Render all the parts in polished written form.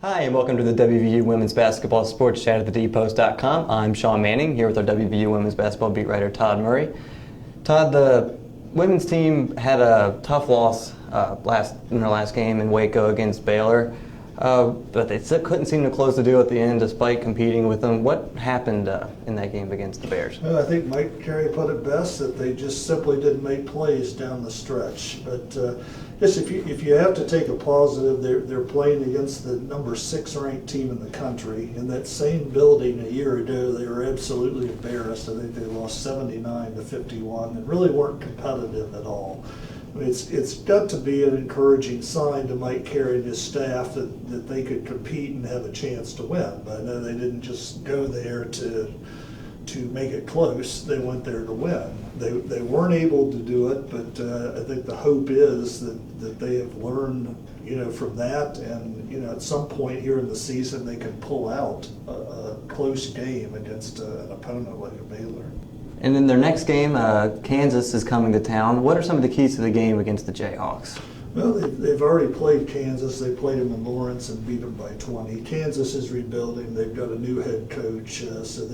Hi, and welcome to the WVU Women's Basketball Sports Chat at thedpost.com. I'm Sean Manning, here with our WVU Women's Basketball beat writer, Todd Murray. Todd, the women's team had a tough loss in their last game in Waco against Baylor, but they still couldn't seem to close the deal at the end despite competing with them. What happened in that game against the Bears? Well, I think Mike Carey put it best that they just simply didn't make plays down the stretch. But just if you have to take a positive, they're playing against the number 6 ranked team in the country. In that same building a year ago, they were absolutely embarrassed. I think they lost 79-51 and really weren't competitive at all. I mean, it's got to be an encouraging sign to Mike Carey and his staff that they could compete and have a chance to win. But I know they didn't just go there to make it close. They went there to win. They weren't able to do it, but I think the hope is that they have learned, from that, and at some point here in the season they can pull out a close game against an opponent like a Baylor. And then their next game, Kansas is coming to town. What are some of the keys to the game against the Jayhawks? Well, they've already played Kansas. They played them in Lawrence and beat them by 20. Kansas is rebuilding. They've got a new head coach, so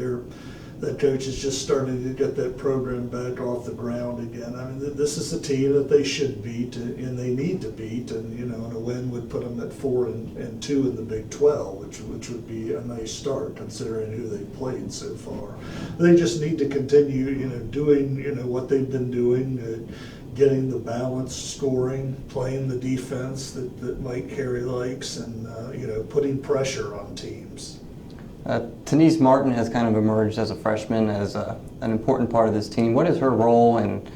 that coach is just starting to get that program back off the ground again. I mean, this is a team that they should beat and they need to beat, and a win would put them at 4-2 in the Big 12, which would be a nice start considering who they've played so far. They just need to continue, doing what they've been doing. Getting the balance, scoring, playing the defense that Mike Carey likes, and putting pressure on teams. Denise Martin has kind of emerged as a freshman as an important part of this team. What is her role, and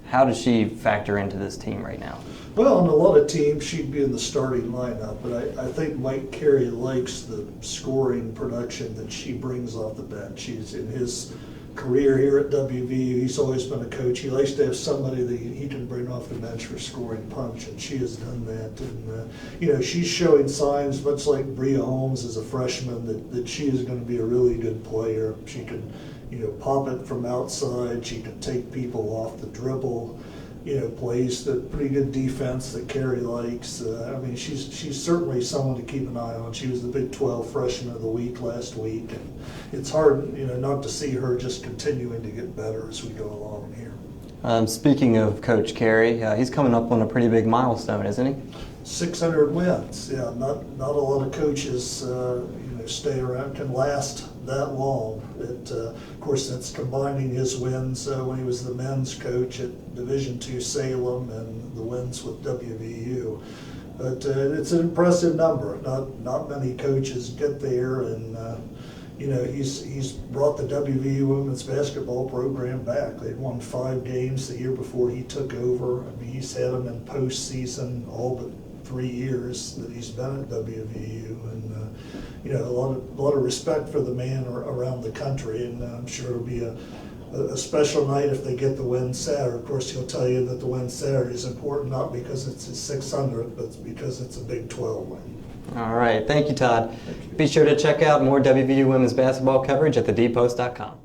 how does she factor into this team right now? Well, on a lot of teams, she'd be in the starting lineup, but I think Mike Carey likes the scoring production that she brings off the bench. She's in his career here at WVU, he's always been a coach. He likes to have somebody that he can bring off the bench for scoring punch, and she has done that. And she's showing signs, much like Bria Holmes as a freshman, that she is going to be a really good player. She can, pop it from outside. She can take people off the dribble. Plays the pretty good defense that Carey likes. I mean, she's certainly someone to keep an eye on. She was the Big 12 Freshman of the Week last week, and it's hard, not to see her just continuing to get better as we go along here. Speaking of Coach Carey, he's coming up on a pretty big milestone, isn't he? 600 wins. Yeah, not a lot of coaches, stay around, can last that long. Of course, that's combining his wins when he was the men's coach at Division II Salem and the wins with WVU. But it's an impressive number. Not many coaches get there, and he's brought the WVU women's basketball program back. They'd won 5 games the year before he took over. I mean, he's had them in postseason all but 3 years that he's been at WVU, and a lot of respect for the man around the country, and I'm sure it'll be a special night if they get the win Saturday. Of course, he'll tell you that the win Saturday is important, not because it's his 600th, but because it's a Big 12 win. All right. Thank you, Todd. Be sure to check out more WVU women's basketball coverage at thedpost.com.